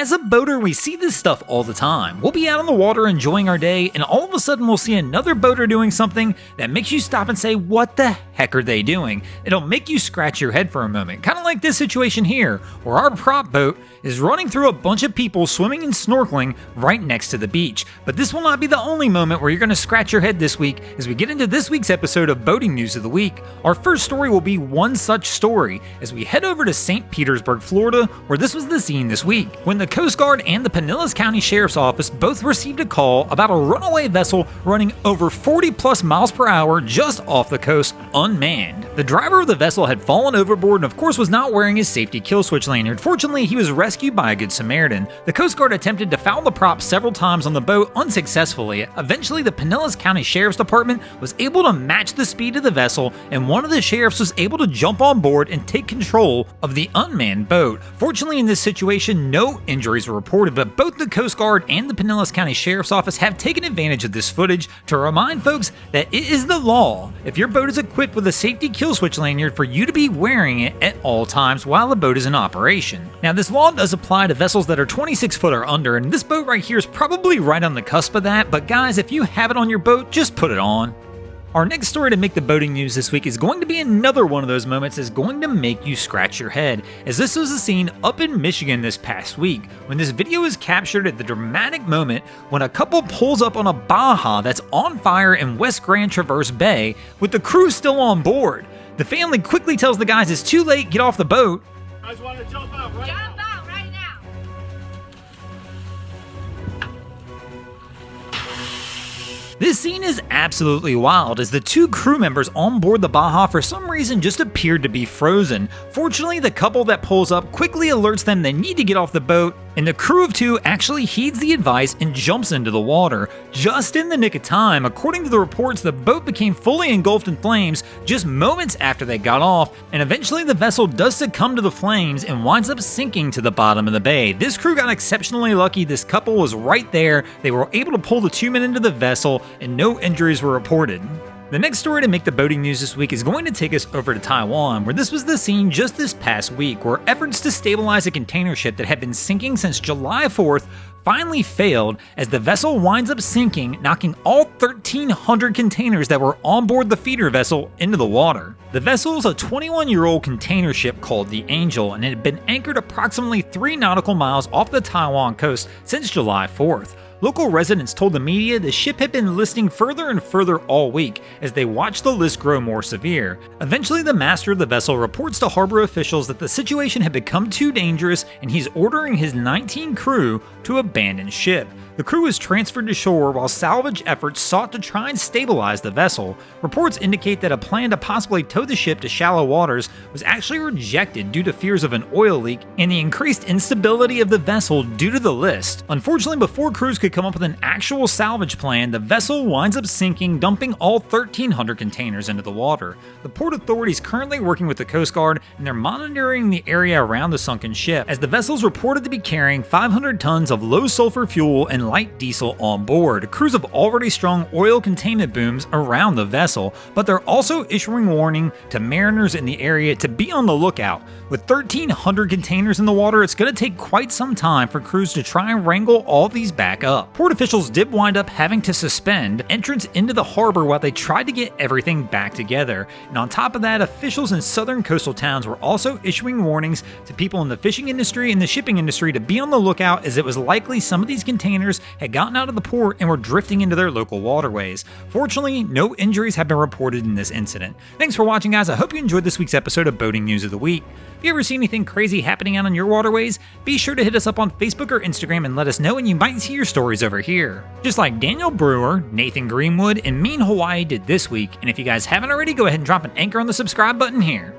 As a boater, we see this stuff all the time. We'll be out on the water enjoying our day, and all of a sudden we'll see another boater doing something that makes you stop and say, what the heck are they doing? It'll make you scratch your head for a moment, kind of like this situation here, where our prop boat is running through a bunch of people swimming and snorkeling right next to the beach. But this will not be the only moment where you're going to scratch your head this week as we get into this week's episode of Boating News of the Week. Our first story will be one such story as we head over to St. Petersburg, Florida, where this was the scene this week, when the Coast Guard and the Pinellas County Sheriff's Office both received a call about a runaway vessel running over 40 plus miles per hour just off the coast, unmanned. The driver of the vessel had fallen overboard and of course was not wearing his safety kill switch lanyard. Fortunately, he was rescued by a good Samaritan. The Coast Guard attempted to foul the prop several times on the boat unsuccessfully. Eventually, the Pinellas County Sheriff's Department was able to match the speed of the vessel, and one of the sheriffs was able to jump on board and take control of the unmanned boat. Fortunately, in this situation, no injuries were reported, but both the Coast Guard and the Pinellas County Sheriff's Office have taken advantage of this footage to remind folks that it is the law, if your boat is equipped with a safety kill switch lanyard, for you to be wearing it at all times while the boat is in operation. Now, this law does apply to vessels that are 26 foot or under, and this boat right here is probably right on the cusp of that, but guys, if you have it on your boat, just put it on. Our next story to make the boating news this week is going to be another one of those moments that's going to make you scratch your head, as this was a scene up in Michigan this past week, when this video is captured at the dramatic moment when a couple pulls up on a Baja that's on fire in West Grand Traverse Bay, with the crew still on board. The family quickly tells the guys it's too late, get off the boat. You guys want to jump out right now? Jump out right now! This scene is absolutely wild, as the two crew members on board the Baja for some reason just appeared to be frozen. Fortunately, the couple that pulls up quickly alerts them they need to get off the boat, and the crew of two actually heeds the advice and jumps into the water. Just in the nick of time, according to the reports, the boat became fully engulfed in flames just moments after they got off, and eventually the vessel does succumb to the flames and winds up sinking to the bottom of the bay. This crew got exceptionally lucky. This couple was right there. They were able to pull the two men into the vessel, and no injuries were reported. The next story to make the boating news this week is going to take us over to Taiwan, where this was the scene just this past week, where efforts to stabilize a container ship that had been sinking since July 4th finally failed, as the vessel winds up sinking, knocking all 1,300 containers that were on board the feeder vessel into the water. The vessel is a 21-year-old container ship called the Angel, and it had been anchored approximately 3 nautical miles off the Taiwan coast since July 4th. Local residents told the media the ship had been listing further and further all week as they watched the list grow more severe. Eventually, the master of the vessel reports to harbor officials that the situation had become too dangerous and he's ordering his 19 crew to abandon ship. The crew was transferred to shore while salvage efforts sought to try and stabilize the vessel. Reports indicate that a plan to possibly tow the ship to shallow waters was actually rejected due to fears of an oil leak and the increased instability of the vessel due to the list. Unfortunately, before crews could come up with an actual salvage plan, the vessel winds up sinking, dumping all 1,300 containers into the water. The port authorities currently working with the Coast Guard, and they're monitoring the area around the sunken ship, as the vessel is reported to be carrying 500 tons of low sulfur fuel and light diesel on board. Crews have already strung oil containment booms around the vessel, but they're also issuing warning to mariners in the area to be on the lookout. With 1,300 containers in the water, it's going to take quite some time for crews to try and wrangle all these back up. Port officials did wind up having to suspend entrance into the harbor while they tried to get everything back together. And on top of that, officials in southern coastal towns were also issuing warnings to people in the fishing industry and the shipping industry to be on the lookout, as it was likely some of these containers had gotten out of the port and were drifting into their local waterways. Fortunately, no injuries have been reported in this incident. Thanks for watching, guys. I hope you enjoyed this week's episode of Boating News of the Week. If you ever see anything crazy happening out on your waterways, be sure to hit us up on Facebook or Instagram and let us know, and you might see your stories over here. Just like Daniel Brewer, Nathan Greenwood, and Mean Hawaii did this week. And if you guys haven't already, go ahead and drop an anchor on the subscribe button here.